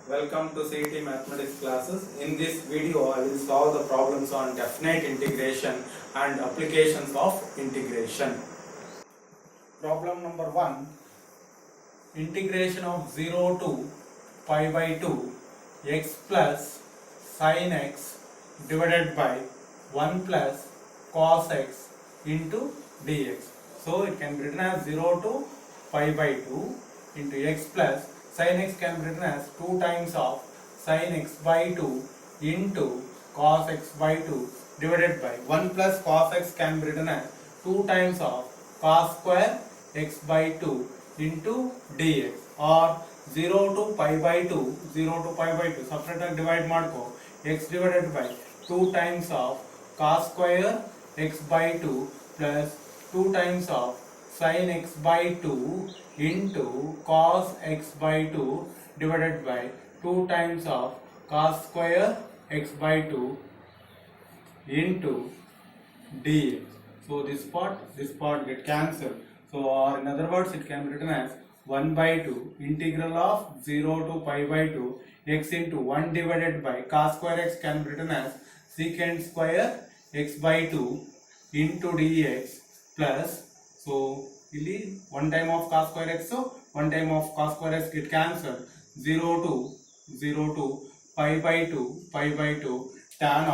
Welcome to CET Mathematics classes. In this video, I will solve the problems on definite integration and applications of integration. Problem number 1. Integration of 0 to pi by 2 x plus sin x divided by 1 plus cos x into dx. So it can be written as 0 to pi by 2 into x plus sin x can be written as 2 times of sin x by 2 into cos x by 2 divided by 1 plus cos x can be written as 2 times of cos square x by 2 into dx, or 0 to pi by 2 separate divide ಮಾಡ್ಕೋ x divided by 2 times of cos square x by 2 plus 2 times of sin x by 2 into cos x by 2 divided by 2 times of cos square x by 2 into dx. So this part get cancelled. So, or in other words, it can be written as 1 by 2 integral of 0 to pi by 2 x into 1 divided by cos square x can be written as secant square x by 2 into dx plus, so ಇಲ್ಲಿ 1 time of cos square x, so 1 time of cos square x get cancelled, 0 to pi by 2 tan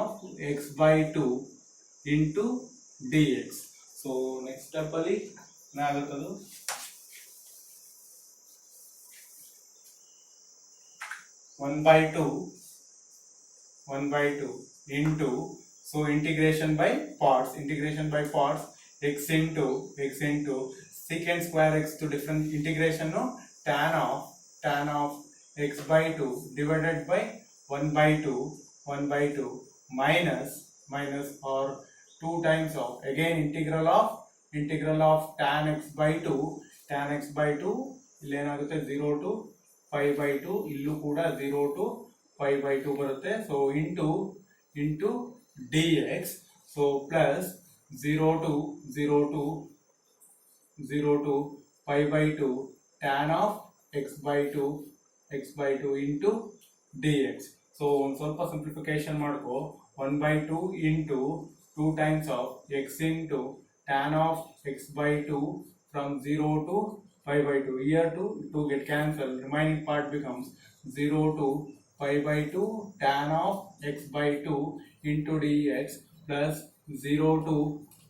of x by 2 into dx. So next step ಅಲ್ಲಿ ಏನಾಗುತ್ತದು 1 by 2 into, so integration by parts x into secant square x to different integration no tan of x by 2 divided by 1 by 2 minus or 2 times of again integral of tan x by 2 ಇಲ್ಲಿ ಏನಾಗುತ್ತೆ 0 to pi by 2, ಇಲ್ಲೂ ಕೂಡ 0 to pi by 2 ಬರುತ್ತೆ. So into dx, so plus 0 to pi by 2 tan of x by 2 into dx. So ಒಂದು ಸ್ವಲ್ಪ simplification ಮಾಡ್ಕೋ, 1 by 2 into 2 times of x into tan of x by 2 from 0 to pi by 2. Here to get cancelled, remaining part becomes 0 to pi by 2 tan of x by 2 into dx plus 0 to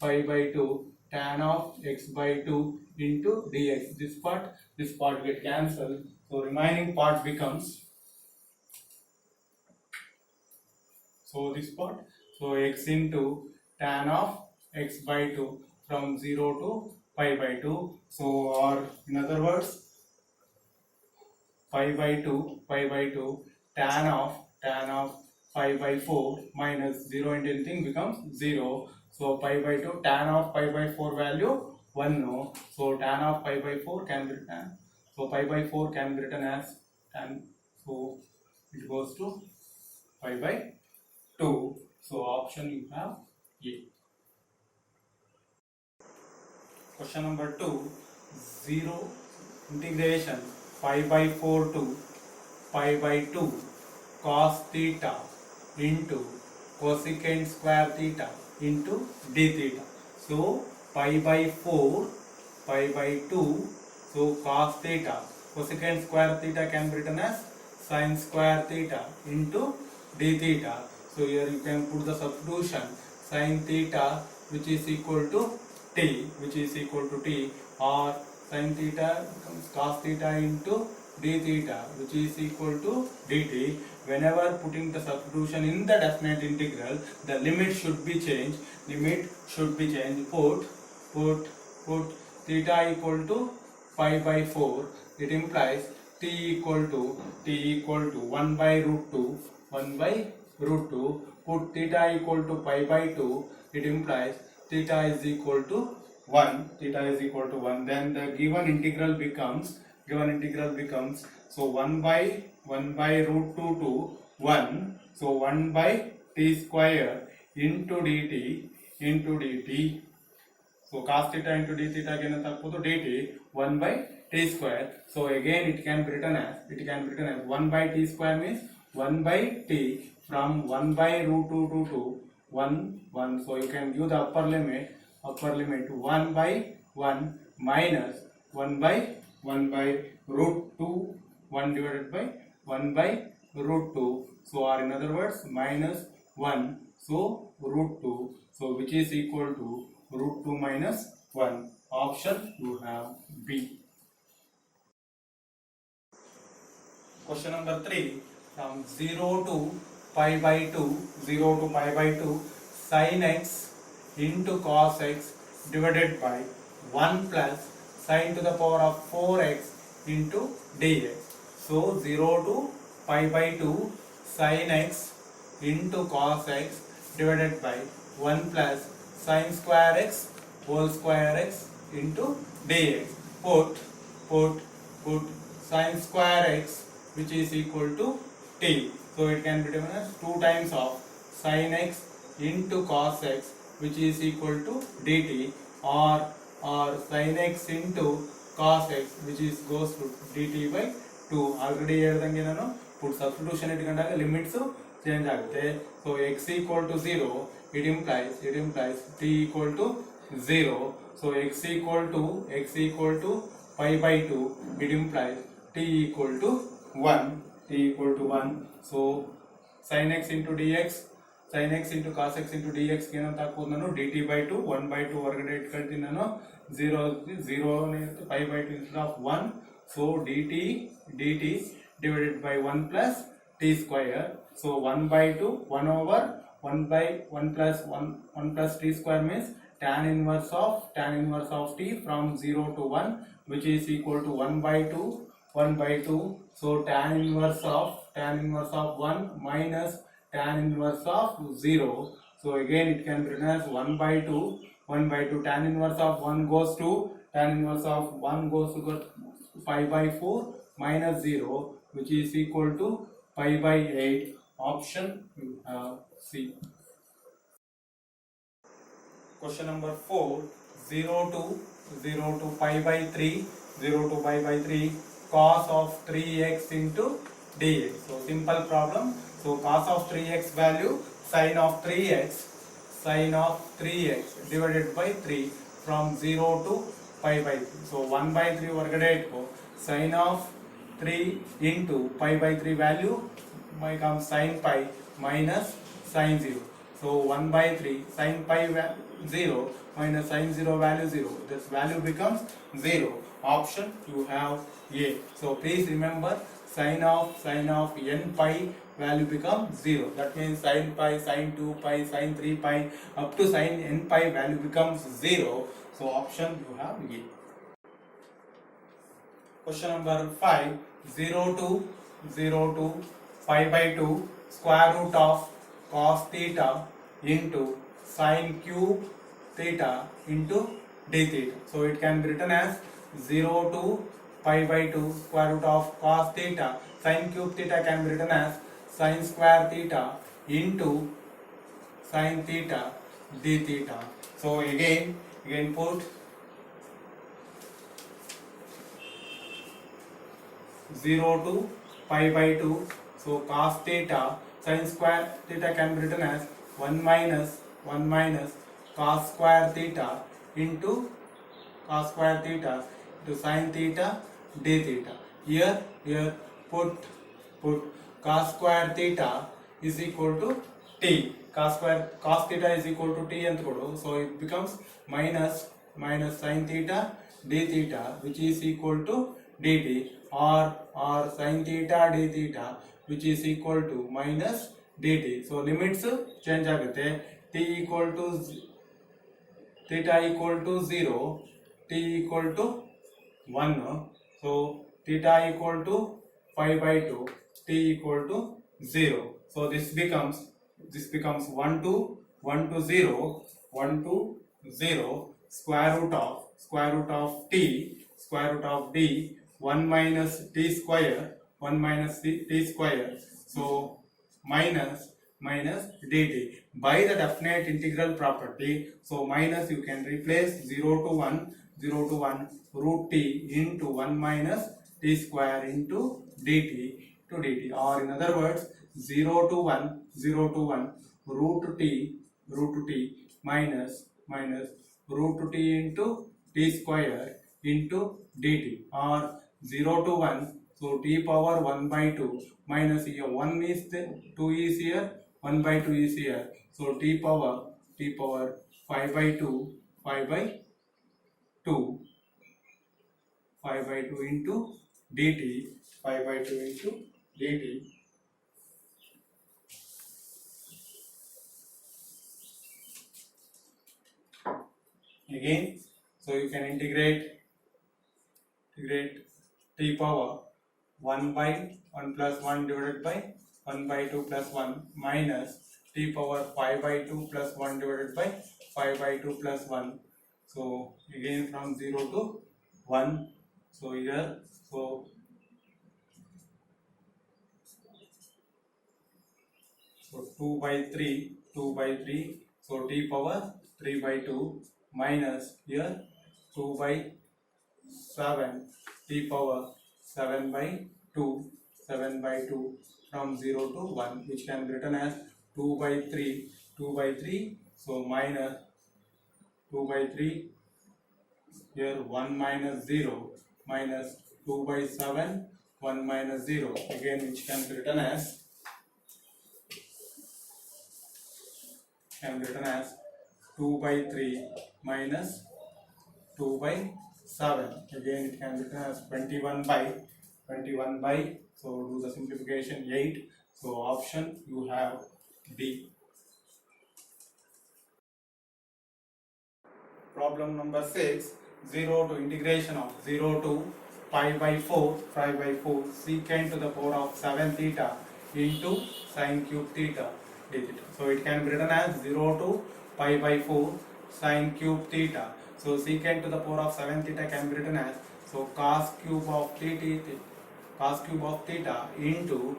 pi by 2 tan of x by 2 into dx. This part get cancelled, so remaining part becomes, so this part, so x into tan of x by 2 from 0 to pi by 2, so or in other words pi by 2 tan of pi by 4 minus 0 into anything becomes 0, so pi by 2 tan of pi by 4 value 1 no, so tan of pi by 4 can be written, so pi by 4 can be written as tan, so it goes to pi by 2. So option you have A. Question number 2, 0 integration pi by 4 to pi by 2 cos theta into cosecant square theta into d theta. So pi by 4 pi by 2, so cos theta, cosecant square theta can be written as sin square theta into d theta. So here you can put the substitution sin theta which is equal to t, or sin theta becomes cos theta into d theta which is equal to dt. Whenever putting the substitution in the definite integral, the limit should be changed. Put theta equal to pi by 4. It implies t equal to 1 by root 2. Put theta equal to pi by 2. It implies theta is equal to 1. Then the given integral becomes, so 1 by root 2 to 1, so 1 by t square into dt. So cos theta into d theta again dt 1 by t square. So again it can be written as 1 by t square means 1 by t from 1 by root 2 to 1 1. So you can give the upper limit 1 by 1 minus 1 by root 2 1 divided by 1 by root 2. So or in other words minus 1. So root 2. So which is equal to root 2 minus 1. Option you have B. Question number 3, from 0 to pi by 2 sin x into cos x divided by 1 plus sin to the power of 4x into dx. So 0 to pi by 2 sin x into cos x divided by 1 plus sin square x whole square x into dx. Put sin square x which is equal to t. So it can be written as 2 times of sin x into cos x which is equal to dt, or sin x into cos x which is goes to dt by 2. Already ಹೇಳಿದಂಗೆ ನಾನು put substitution ಇಟ್ಕೊಂಡಾಗ limits change ಆಗುತ್ತೆ. So x equal to 0, it implies t equal to 0. So x equal to pi by 2, it implies t equal to 1. So sin x into dx, sin x into cos x into dx ಏನಂತ ಹಾಕೋದು ನಾನು dt by 2, 1 by 2 ಹೊರಗಡೆ ಇಟ್ಕೊಳ್ತೀನಿ ನಾನು, 0 pi by 2 instead of 1. So dt divided by 1 plus t square. So 1 by 2, 1 over 1 by 1 plus t square means tan inverse of t from 0 to 1 which is equal to 1 by 2. So tan inverse of 1 minus tan inverse of 0. So again it can be written as 1 by 2. Tan inverse of 1 goes to 5 by 4 minus 0 which is equal to pi by 8. Option you have C. Question number 4, 0 to pi by 3 cos of 3x into dx. So simple problem. So cos of 3x value sin of 3x divided by 3 from 0 to pi by 3. So 1 by 3 ಹೊರಗಡೆ ಇಟ್ಕೋ, sin of 3 into pi by 3 value becomes sin pi minus sin 0. So 1 by 3 sin pi 0 minus sin 0 value 0. This value becomes 0. Option you have A. So please remember sin of n pi value becomes 0. That means sin pi, sin 2 pi, sin 3 pi up to sin n pi value becomes 0. So option you have A. Question number 5, 0 to pi by 2 square root of cos theta into sin cube theta into d theta. So it can be written as 0 to pi by 2 square root of cos theta. Sin cube theta can be written as sin square theta into sin theta d theta. So again put 0 to pi by 2. So cos theta, sin square theta can be written as 1 minus cos square theta into sin theta d theta. Here put cos square theta is equal to t. Cos theta is equal to t ಅಂತ ಕೊಡು. So it becomes minus sin theta d theta which is equal to dt, or sin theta d theta which is equal to minus dt. So limits change ಆಗುತ್ತೆ. t equal to theta equal to 0, t equal to 1. So theta equal to pi by 2, t equal to 0. So this becomes 1 to 0 square root of t square root of d 1 minus t square. So minus dt by the definite integral property. So minus you can replace 0 to 1 0 to 1 root t into 1 minus t square into dt to dt, or in other words 0 to 1 root t minus root t into t square into dt, or 0 to 1, so t power 1 by 2 minus here 1 is the 2 is here, 1 by 2 is here, so t power 5 by 2 5 by 2 5 by 2 into dt, 5 by 2 into dt. Again, so you can integrate t power 1 by 1 plus 1 divided by 1 by 2 plus 1 minus t power 5 by 2 plus 1 divided by 5 by 2 plus 1. So again from 0 to 1, so here, so 2 by 3, so t power 3 by 2 minus here 2 by 7, t power 7 by 2 from 0 to 1, which can be written as 2 by 3, so minus 2 by 3 here 1 minus 0 minus 2 by 7 1 minus 0, again which can be written as 2 by 3 minus 2 by 7, again it can be written as 21 by, so do the simplification 8, so option you have D. Problem number 6, 0 to integration of 0 to pi by 4 secant to the power of 7 theta into sin cube theta d theta. So it can be written as 0 to pi by 4 sin cube theta. So secant to the power of 7 theta can be written as, so cos cube of theta into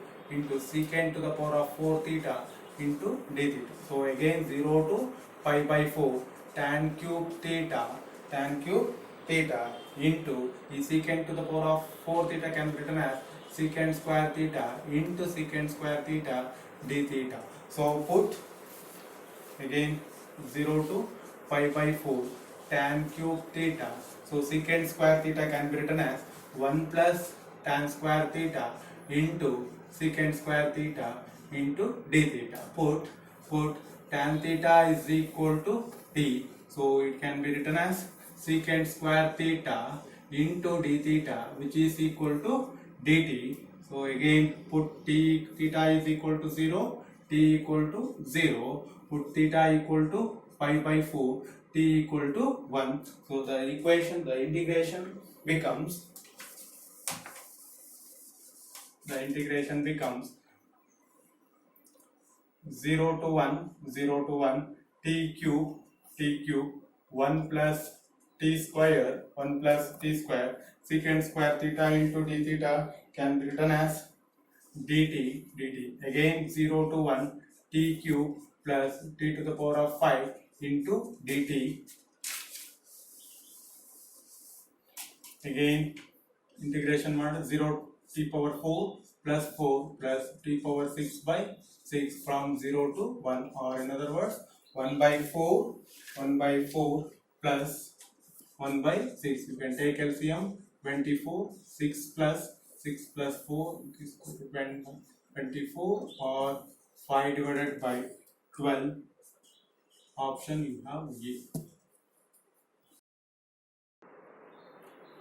secant to the power of 4 theta into d theta. So again 0 to pi by 4 tan cube theta into the secant to the power of 4 theta can be written as secant square theta into secant square theta d theta. So put again 0 to pi by 4 tan cube theta, so secant square theta can be written as 1 plus tan square theta into secant square theta into d theta. Put tan theta is equal to t, so it can be written as secant square theta into d theta, which is equal to dt. So again put theta is equal to 0, t equal to 0, put theta equal to pi by 4, t equal to 1. So the integration becomes 0 to 1 t cube 1 plus t square secant square theta into d theta can be written as dt. Again 0 to 1 t cube plus t to the power of 5 into dt. Again integration mod 0 t power 4 plus t power 6 by 6 from 0 to 1, or in other words 1 by 4 plus 1 by 6. You can take LCM 24, 6 plus 4 is equal to 24, or 5 divided by 12. Option you have E.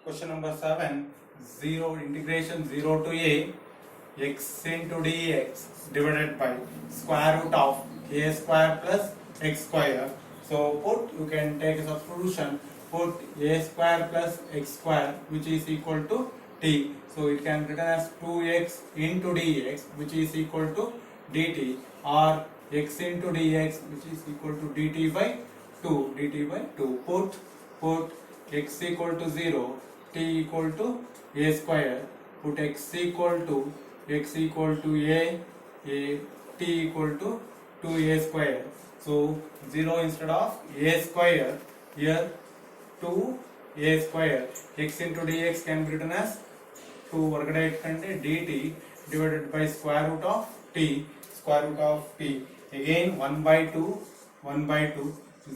Question number 7, 0 integration 0 to a x into dx divided by square root of a square plus x square. So put, you can take a substitution, put a square plus x square which is equal to t. So it can be written as 2x into dx which is equal to dt, or x into dx which is equal to dt by 2. Put x equal to 0, t equal to a square, put x equal to a, t equal to 2a square. So 0 instead of a square, here 2a a square x into dx can be written as 2 ಹೊರಗಡೆ ಇಟ್ಕೊಂಡೆ dt divided by square root of t again 1 by 2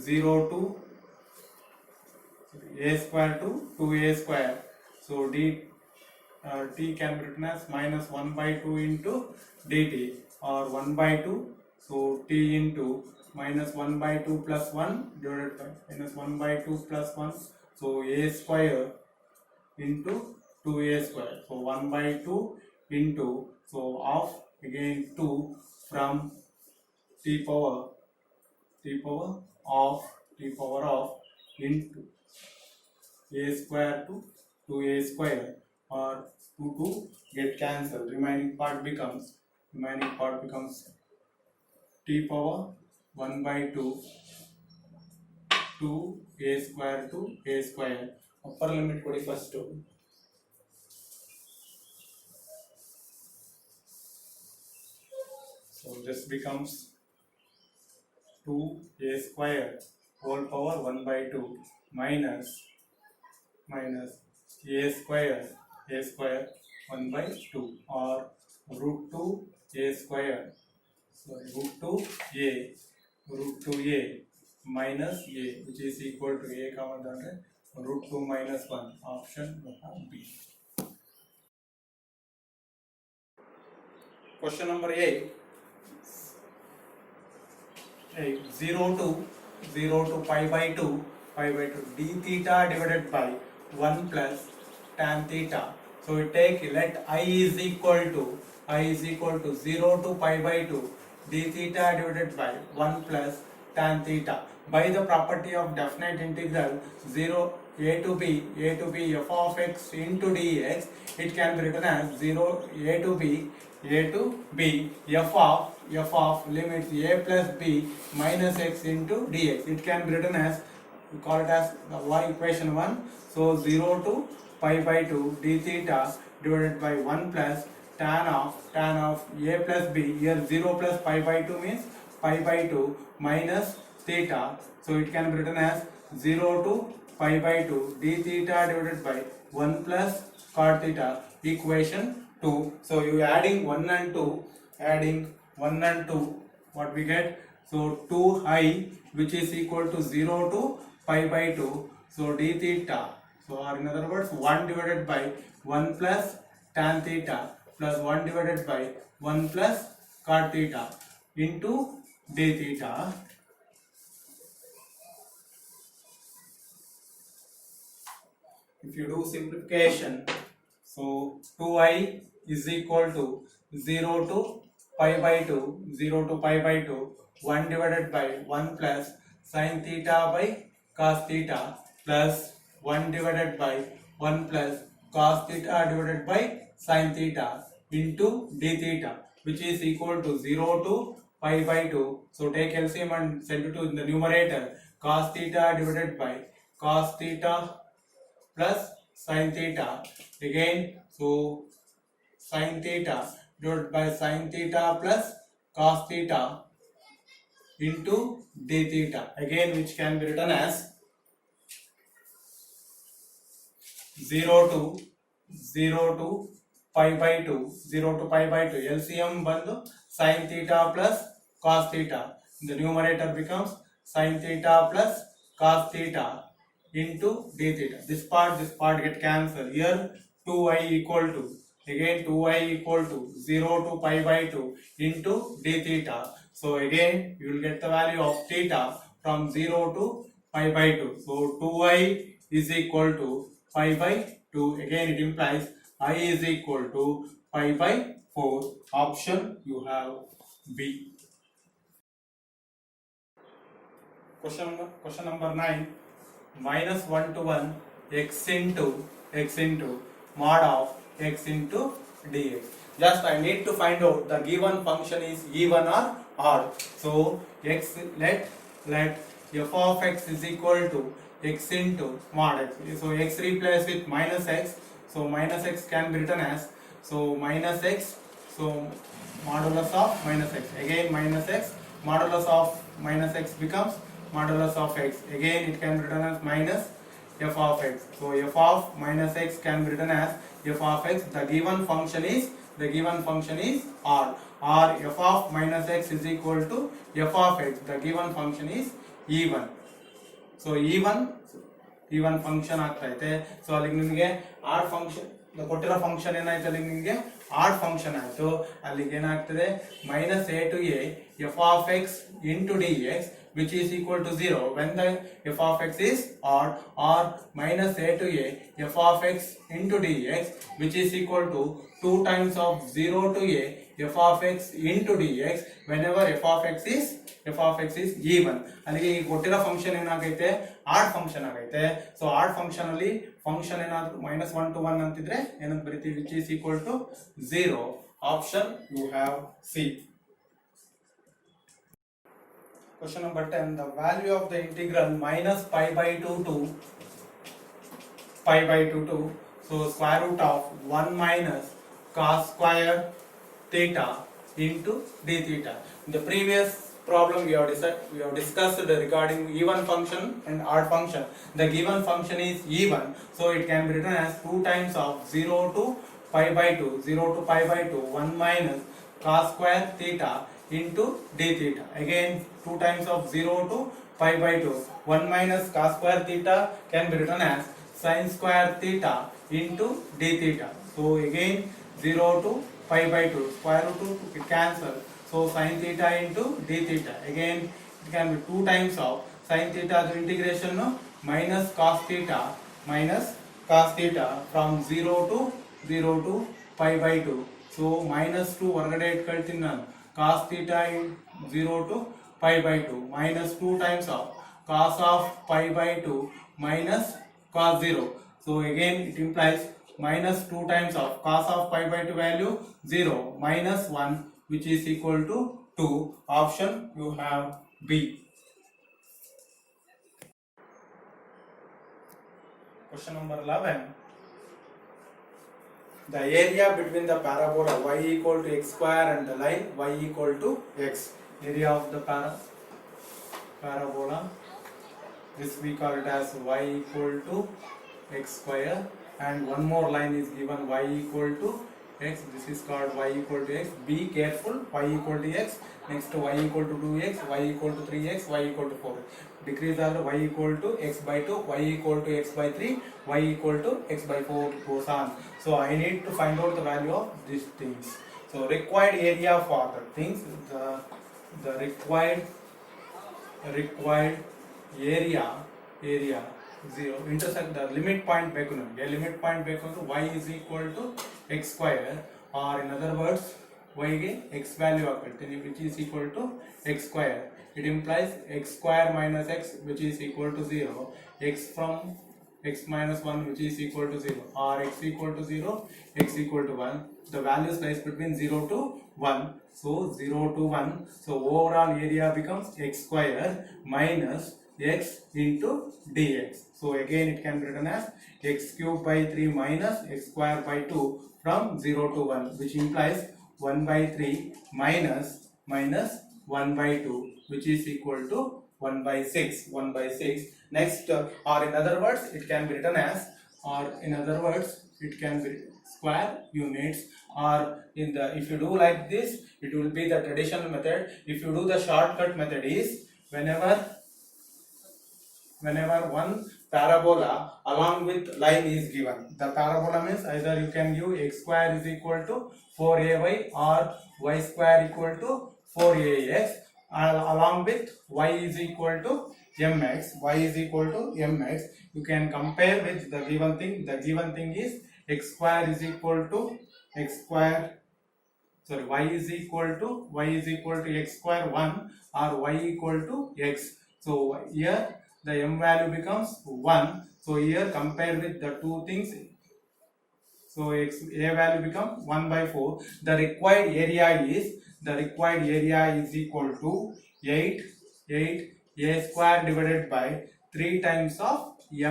0 to a square to 2a square, so t can be written as minus 1 by 2 into dt or 1 by 2, so t into minus 1 by 2 plus 1 divided by minus 1 by 2 plus 1, so a square into 2a square, so 1 by 2 into, so of again 2 from t power of into a square to 2a square, or 2 get cancelled, remaining part becomes t power 1 by 2 to a square to a square. Upper limit kodi first, so this becomes 2a square whole power 1 by 2 minus a square 1 by 2, or root 2 a square, sorry, root 2a minus a, which is equal to a comma root 2 minus 1. Option B. Question number 8. 0 to pi by 2 d theta divided by 1 plus tan theta. So we take, let I is equal to 0 to pi by 2 d theta divided by 1 plus tan theta. By the property of definite integral 0 a to b f of x into dx, it can be written as 0 a to b f of limits a plus b minus x into dx. It can be written as, we call it as the y equation 1. So 0 to pi by 2 d theta divided by 1 plus tan of a plus b. Here 0 plus pi by 2 means pi by 2 minus theta. So it can be written as 0 to pi by 2 d theta divided by 1 plus cot theta, equation 2. So you adding 1 and 2, what we get? So 2i, which is equal to 0 to pi by 2, so d theta, so or in other words 1 divided by 1 plus tan theta plus 1 divided by 1 plus cot theta into d theta. If you do simplification, so 2i is equal to 0 to pi by 2, 1 divided by 1 plus sin theta by cos theta plus 1 divided by 1 plus cos theta divided by sin theta into d theta, which is equal to 0 to pi by 2. So take LCM and send it to the numerator. Cos theta divided by cos theta plus sin theta. Again, so sin theta divided by sin theta plus cos theta into d theta, again which can be written as 0 to pi by 2 LCM bandu sin theta plus cos theta, the numerator becomes sin theta plus cos theta into d theta. This part get cancelled. Here 2i equal to, again 2i equal to 0 to pi by 2 into d theta. So again you will get the value of theta from 0 to pi by 2. So 2i is equal to pi by 2. Again it implies I is equal to pi by 4. Option you have B. Question number 9. Minus 1 to 1 x into mod of x into dx. Just I need to find out the given function is even or odd. So x, let f of x is equal to x into mod x. So x replaced with minus x. So minus x can be written as, so minus x, so modulus of minus x. Again minus x, modulus of minus x becomes modulus of x. Again it can be written as minus f of x. So f of minus x can be written as f of x. The given function is r. F of minus x is equal to f of x. The given function is even. So even function ಆಗ್ತಾ ಐತೆ. So ಅಲ್ಲಿಗೆ ನಿಮಗೆ add function ಕೊಟ್ಟಿರೋ function ಏನಾಯ್ತು, ಅಲ್ಲಿಗೆ ನಿಮಗೆ add function ಆಯ್ತು. ಅಲ್ಲಿಗೆ ಏನಾಗ್ತದೆ minus a to a f of x into dx which is equal to 0 when the f of x is odd, or minus a to a f of x into dx which is equal to 2 times of 0 to a f of x into dx whenever f of x is even. ಅಲ್ಲಿಗೆ ಈ ಕೊಟ್ಟಿರೋ function ಏನಾಗೈತೆ add function ಆಗೈತೆ. So add function ಅಲ್ಲಿ function ಏನಾದ್ರು -1 to 1 ಅಂತಿದ್ರೆ ಏನಂತ ಬರೀತೀವಿ, which is equal to 0. Option you have C. Question number 10. The value of the integral minus pi by 2 to pi by 2 to so square root of 1 minus cos square theta into d theta. In the previous problem we have discussed regarding even function and odd function. The given function is even, so it can be written as 2 times of 0 to pi by 2, 0 to pi by 2, 1 minus cos square theta into d theta. Again 2 times of 0 to pi by 2, 1 minus cos square theta can be written as sin square theta into d theta. So again 0 to pi by 2, square root 2 it cancel, so sin theta into d theta. Again it can be 2 times of sin theta, the integration minus cos theta from 0 to pi by 2. So minus 2 ಹೊರಗಡೆ ಇಟ್ಕೊಳ್ತೀನಿ ನಾನು, cos theta in 0 to pi by 2 minus 2 times of cos of pi by 2 minus cos 0. So again it implies minus 2 times of cos of pi by 2 value 0 minus 1 which is equal to 2. Option you have B. Question number 11. The area between the parabola y equal to x square and the line y equal to x. Area of the parabola, this we call it as y equal to x square, and one more line is given y equal to x. This is called y equal to x. Be careful, y equal to x. Next to y equal to 2x, y equal to 3x, y equal to 4. Decrease are y equal to x by 2, y equal to x by 3, y equal to x by 4 goes on. So I need to find out the value of these things. So required area for the things, the required area 0 intersect the limit point ಬೇಕು ನಮಗೆ. Limit point ಬೇಕು ಅಂದ್ರೆ y is equal to x square, or in other words y ಗೆ x value ಹಾಕ್ಬಿಡ್ತೀನಿ which is equal to x square. It implies x square minus x which is equal to 0, x from x minus 1 which is equal to 0, or x equal to 0, x equal to 1. The values lies between 0 to 1. So 0 to 1. So overall area becomes x square minus x into dx. So again it can be written as x cube by 3 minus x square by 2 from 0 to 1, which implies 1 by 3 minus 1 by 2 which is equal to 1 by 6. Next or in other words it can be written as, it can be square units, or in the, if you do like this it will be the traditional method. If you do the shortcut method is whenever one parabola along with line is given, the parabola means either you can give x square is equal to 4ay or y square equal to 4ax, along with y is equal to mx, you can compare with the given thing. The given thing is x square is equal to y is equal to x square 1, or y equal to x. So here the m value becomes 1. So here compare with the two things. So a value becomes 1 by 4. The required area is equal to 8 a square divided by 3 times of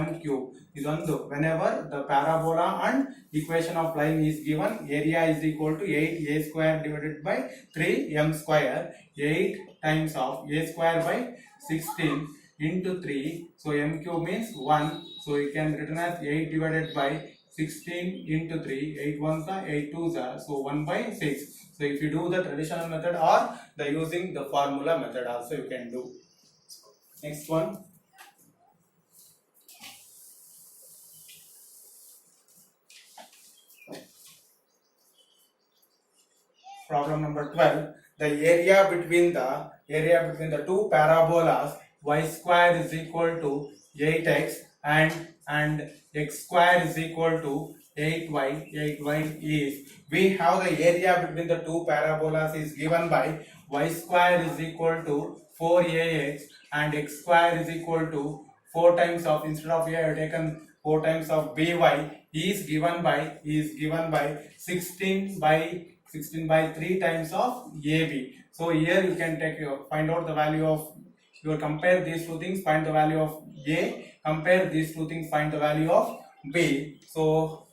m cube. Idondu whenever the parabola and equation of line is given, area is equal to 8 a square divided by 3 m square. 8 times of a square by 16 into 3. So m cube means 1. So you can written as 8 divided by 16 into 3. 8 ones are 8 twos are. So 1 by 6. So if you do the traditional method or the using the formula method also you can do. Next one. Problem number 12. The area between the two parabolas y square is equal to 8x and x square is equal to 8y. 8y is, we have the area between the two parabolas is given by y square is equal to 4ax and x square is equal to 4 times of, instead of a I have taken 4 times of by, is given by 16 by 3 times of AB. So here you can find out the value of, you will compare these two things, find the value of A, compare these two things, find the value of B. So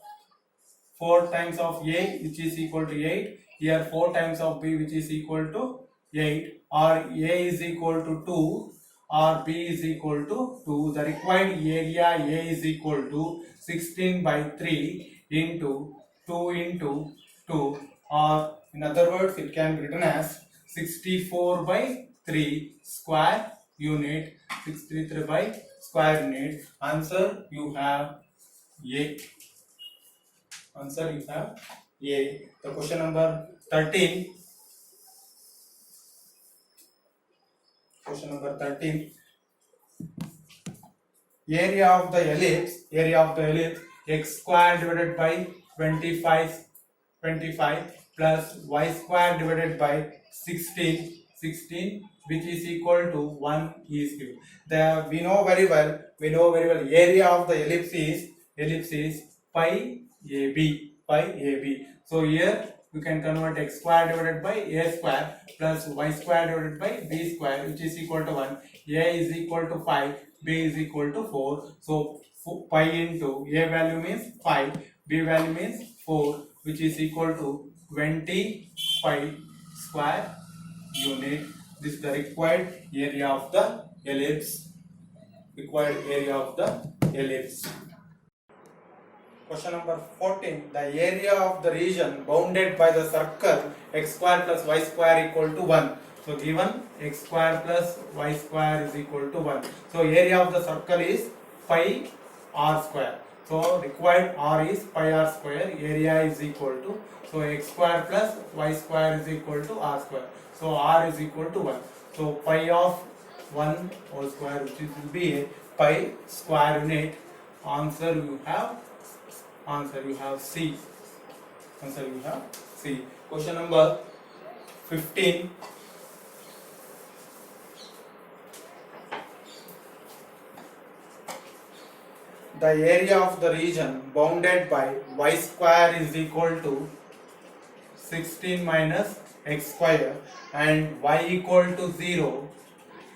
4 times of A which is equal to 8, here 4 times of B which is equal to 8, or A is equal to 2 or B is equal to 2. The required area A is equal to 16 by 3 into 2 into 2, or in other words it can be written as 64 by 3 square unit. 63 by square unit. Answer you have A. Answer you have A. The question number 13. Question number 13. Area of the ellipse x square divided by 25 plus y square divided by 16 which is equal to 1 is given. We know very well area of the ellipse is pi AB. So here we can convert x square divided by a square plus y square divided by b square which is equal to 1. A is equal to 5, b is equal to 4. So pi into a value means 5, b value means 4, which is equal to 20 pi square unit. This is the required area of the ellipse. Question number 14. The area of the region bounded by the circle x square plus y square equal to 1. So given x square plus y square is equal to 1. So area of the circle is pi r square. So required r is pi r square. Area is equal to, so x square plus y square is equal to r square. So r is equal to 1. So pi of 1 whole square, which will be pi square unit. Answer you have C. Question number 15. The area of the region bounded by y square is equal to 16 minus x square and y equal to 0,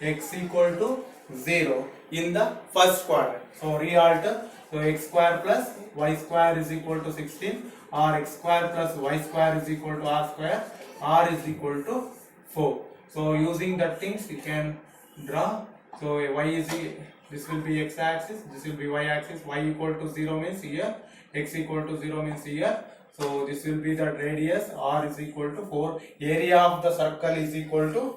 x equal to 0 in the first quadrant. So realter. So x square plus y square is equal to 16, or x square plus y square is equal to r square, r is equal to 4. So using that things you can draw. So y is, this will be x axis, this will be y axis. Y equal to 0 means here, x equal to 0 means here. So this will be the radius, r is equal to 4. Area of the circle is equal to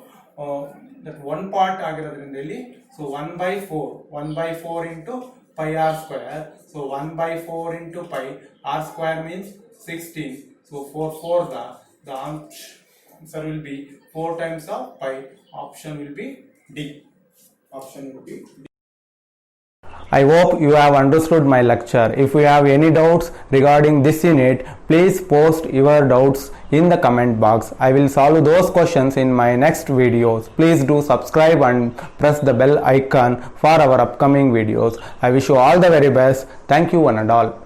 that one part ಆಗಿರೋದ್ರಿಂದಲ್ಲಿ. So 1 by 4 into pi r square. So 1 by 4 into pi r square means 16. So 4 the answer will be 4 times of pi. Option will be D. I hope you have understood my lecture. If you have any doubts regarding this unit, please post your doubts in the comment box. I will solve those questions in my next videos. Please do subscribe and press the bell icon for our upcoming videos. I wish you all the very best. Thank you one and all.